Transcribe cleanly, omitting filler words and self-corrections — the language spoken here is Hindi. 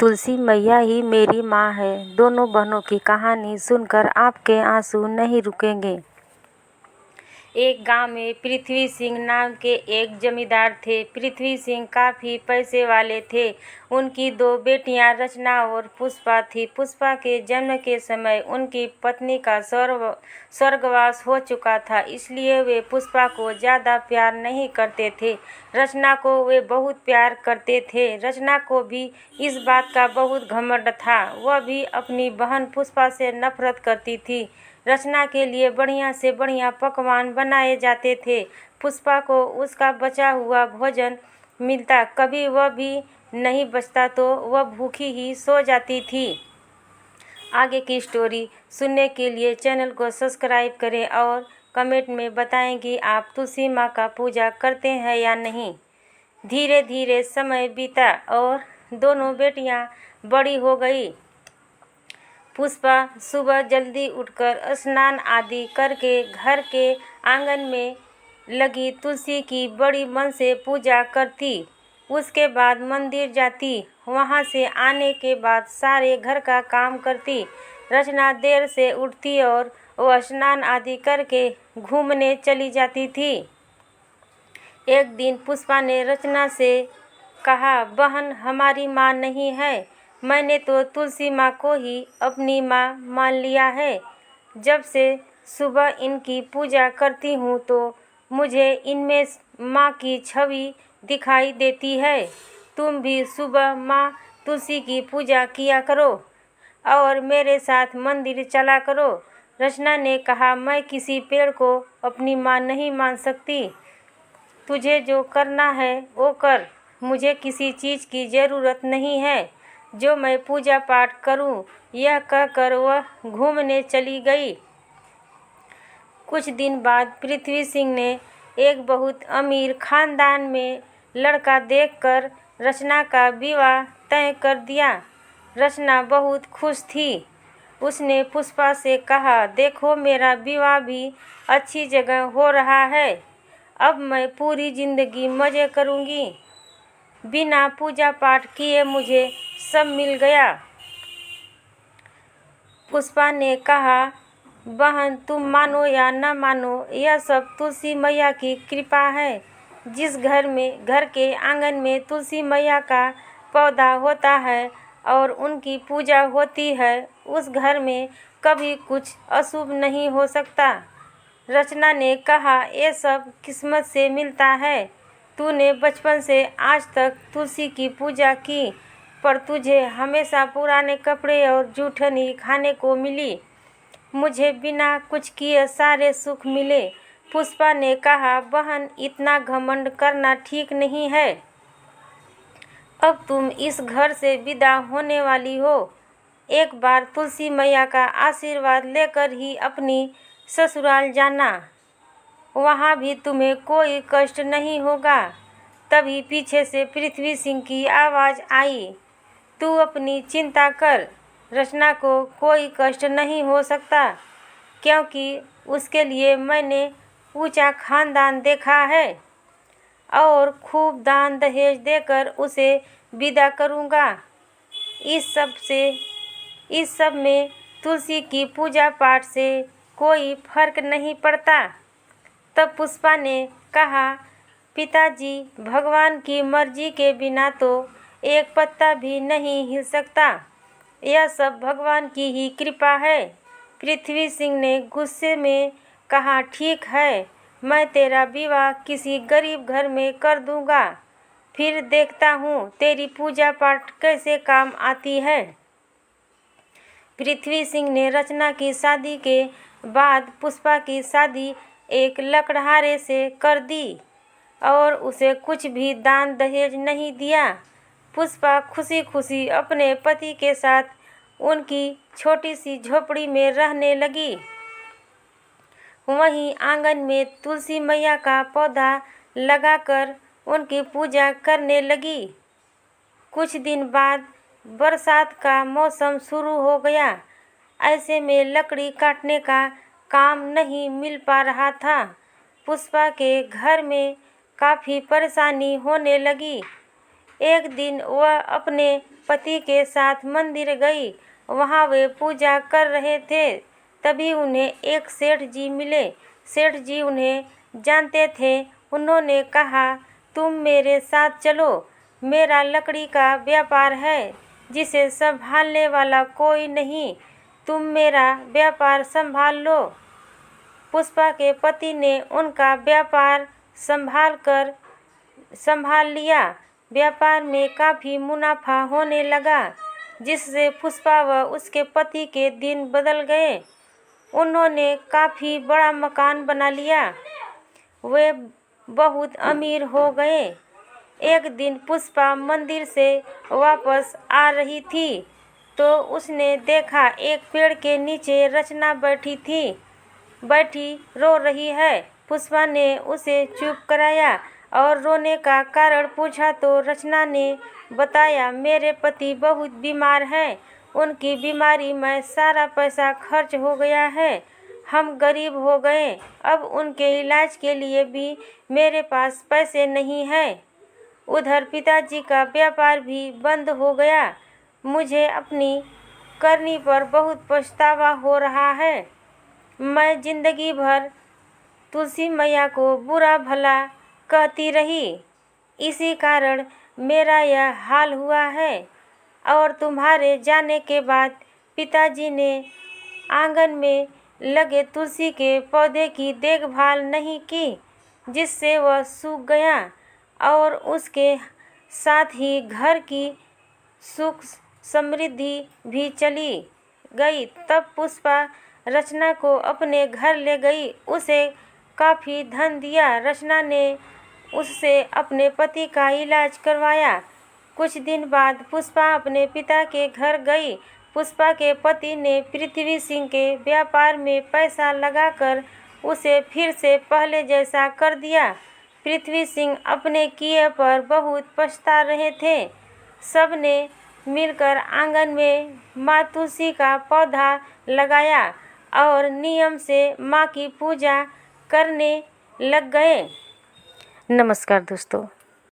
तुलसी मैया ही मेरी माँ है। दोनों बहनों की कहानी सुनकर आपके आंसू नहीं रुकेंगे। एक गांव में पृथ्वी सिंह नाम के एक जमींदार थे। पृथ्वी सिंह काफ़ी पैसे वाले थे। उनकी दो बेटियां रचना और पुष्पा थी। पुष्पा के जन्म के समय उनकी पत्नी का स्वर्गवास हो चुका था, इसलिए वे पुष्पा को ज़्यादा प्यार नहीं करते थे। रचना को वे बहुत प्यार करते थे। रचना को भी इस बात का बहुत घमंड था। वह भी अपनी बहन पुष्पा से नफरत करती थी। रचना के लिए बढ़िया से बढ़िया पकवान बनाए जाते थे। पुष्पा को उसका बचा हुआ भोजन मिलता, कभी वह भी नहीं बचता तो वह भूखी ही सो जाती थी। आगे की स्टोरी सुनने के लिए चैनल को सब्सक्राइब करें और कमेंट में बताएं कि आप तुलसी माँ का पूजा करते हैं या नहीं। धीरे धीरे समय बीता और दोनों बेटियां बड़ी हो गई। पुष्पा सुबह जल्दी उठकर स्नान आदि करके घर के आंगन में लगी तुलसी की बड़ी मन से पूजा करती। उसके बाद मंदिर जाती। वहां से आने के बाद सारे घर का काम करती। रचना देर से उठती और वह स्नान आदि करके घूमने चली जाती थी। एक दिन पुष्पा ने रचना से कहा, बहन हमारी माँ नहीं है। मैंने तो तुलसी माँ को ही अपनी माँ मान लिया है। जब से सुबह इनकी पूजा करती हूँ तो मुझे इनमें माँ की छवि दिखाई देती है। तुम भी सुबह माँ तुलसी की पूजा किया करो और मेरे साथ मंदिर चला करो। रचना ने कहा, मैं किसी पेड़ को अपनी माँ नहीं मान सकती। तुझे जो करना है वो कर। मुझे किसी चीज़ की ज़रूरत नहीं है जो मैं पूजा पाठ करूं। यह कहकर वह घूमने चली गई। कुछ दिन बाद पृथ्वी सिंह ने एक बहुत अमीर खानदान में लड़का देखकर रचना का विवाह तय कर दिया। रचना बहुत खुश थी। उसने पुष्पा से कहा, देखो मेरा विवाह भी अच्छी जगह हो रहा है। अब मैं पूरी जिंदगी मज़े करूंगी। बिना पूजा पाठ किए मुझे सब मिल गया। पुष्पा ने कहा, बहन तुम मानो या न मानो, यह सब तुलसी मैया की कृपा है। जिस घर के आंगन में तुलसी मैया का पौधा होता है और उनकी पूजा होती है, उस घर में कभी कुछ अशुभ नहीं हो सकता। रचना ने कहा, ये सब किस्मत से मिलता है। तूने बचपन से आज तक तुलसी की पूजा की, पर तुझे हमेशा पुराने कपड़े और जूठनी खाने को मिली। मुझे बिना कुछ किए सारे सुख मिले। पुष्पा ने कहा, बहन इतना घमंड करना ठीक नहीं है। अब तुम इस घर से विदा होने वाली हो। एक बार तुलसी मैया का आशीर्वाद लेकर ही अपनी ससुराल जाना। वहाँ भी तुम्हें कोई कष्ट नहीं होगा। तभी पीछे से पृथ्वी सिंह की आवाज़ आई, तू अपनी चिंता कर। रचना को कोई कष्ट नहीं हो सकता, क्योंकि उसके लिए मैंने ऊंचा खानदान देखा है और खूब दान दहेज देकर उसे विदा करूँगा। इस सब में तुलसी की पूजा पाठ से कोई फर्क नहीं पड़ता। तब पुष्पा ने कहा, पिताजी भगवान की मर्जी के बिना तो एक पत्ता भी नहीं हिल सकता। यह सब भगवान की ही कृपा है। पृथ्वी सिंह ने गुस्से में कहा, ठीक है, मैं तेरा विवाह किसी गरीब घर में कर दूंगा। फिर देखता हूँ तेरी पूजा पाठ कैसे काम आती है। पृथ्वी सिंह ने रचना की शादी के बाद पुष्पा की शादी एक लकड़हारे से कर दी और उसे कुछ भी दान दहेज नहीं दिया। पुष्पा खुशी खुशी अपने पति के साथ उनकी छोटी सी झोपड़ी में रहने लगी। वहीं आंगन में तुलसी मैया का पौधा लगाकर उनकी पूजा करने लगी। कुछ दिन बाद बरसात का मौसम शुरू हो गया। ऐसे में लकड़ी काटने का काम नहीं मिल पा रहा था। पुष्पा के घर में काफ़ी परेशानी होने लगी। एक दिन वह अपने पति के साथ मंदिर गई। वहाँ वे पूजा कर रहे थे, तभी उन्हें एक सेठ जी मिले। सेठ जी उन्हें जानते थे। उन्होंने कहा, तुम मेरे साथ चलो, मेरा लकड़ी का व्यापार है जिसे संभालने वाला कोई नहीं, तुम मेरा व्यापार संभाल लो। पुष्पा के पति ने उनका व्यापार संभाल लिया। व्यापार में काफ़ी मुनाफा होने लगा, जिससे पुष्पा व उसके पति के दिन बदल गए। उन्होंने काफ़ी बड़ा मकान बना लिया। वे बहुत अमीर हो गए। एक दिन पुष्पा मंदिर से वापस आ रही थी तो उसने देखा एक पेड़ के नीचे रचना बैठी रो रही है। पुष्पा ने उसे चुप कराया और रोने का कारण पूछा तो रचना ने बताया, मेरे पति बहुत बीमार हैं, उनकी बीमारी में सारा पैसा खर्च हो गया है, हम गरीब हो गए, अब उनके इलाज के लिए भी मेरे पास पैसे नहीं हैं। उधर पिताजी का व्यापार भी बंद हो गया। मुझे अपनी करनी पर बहुत पछतावा हो रहा है। मैं जिंदगी भर तुलसी मैया को बुरा भला कहती रही, इसी कारण मेरा यह हाल हुआ है। और तुम्हारे जाने के बाद पिताजी ने आंगन में लगे तुलसी के पौधे की देखभाल नहीं की, जिससे वह सूख गया और उसके साथ ही घर की सुख समृद्धि भी चली गई। तब पुष्पा रचना को अपने घर ले गई, उसे काफ़ी धन दिया। रचना ने उससे अपने पति का इलाज करवाया। कुछ दिन बाद पुष्पा अपने पिता के घर गई। पुष्पा के पति ने पृथ्वी सिंह के व्यापार में पैसा लगाकर उसे फिर से पहले जैसा कर दिया। पृथ्वी सिंह अपने किए पर बहुत पछता रहे थे। सब ने मिलकर आंगन में माँ तुलसी का पौधा लगाया और नियम से माँ की पूजा करने लग गए। नमस्कार दोस्तों।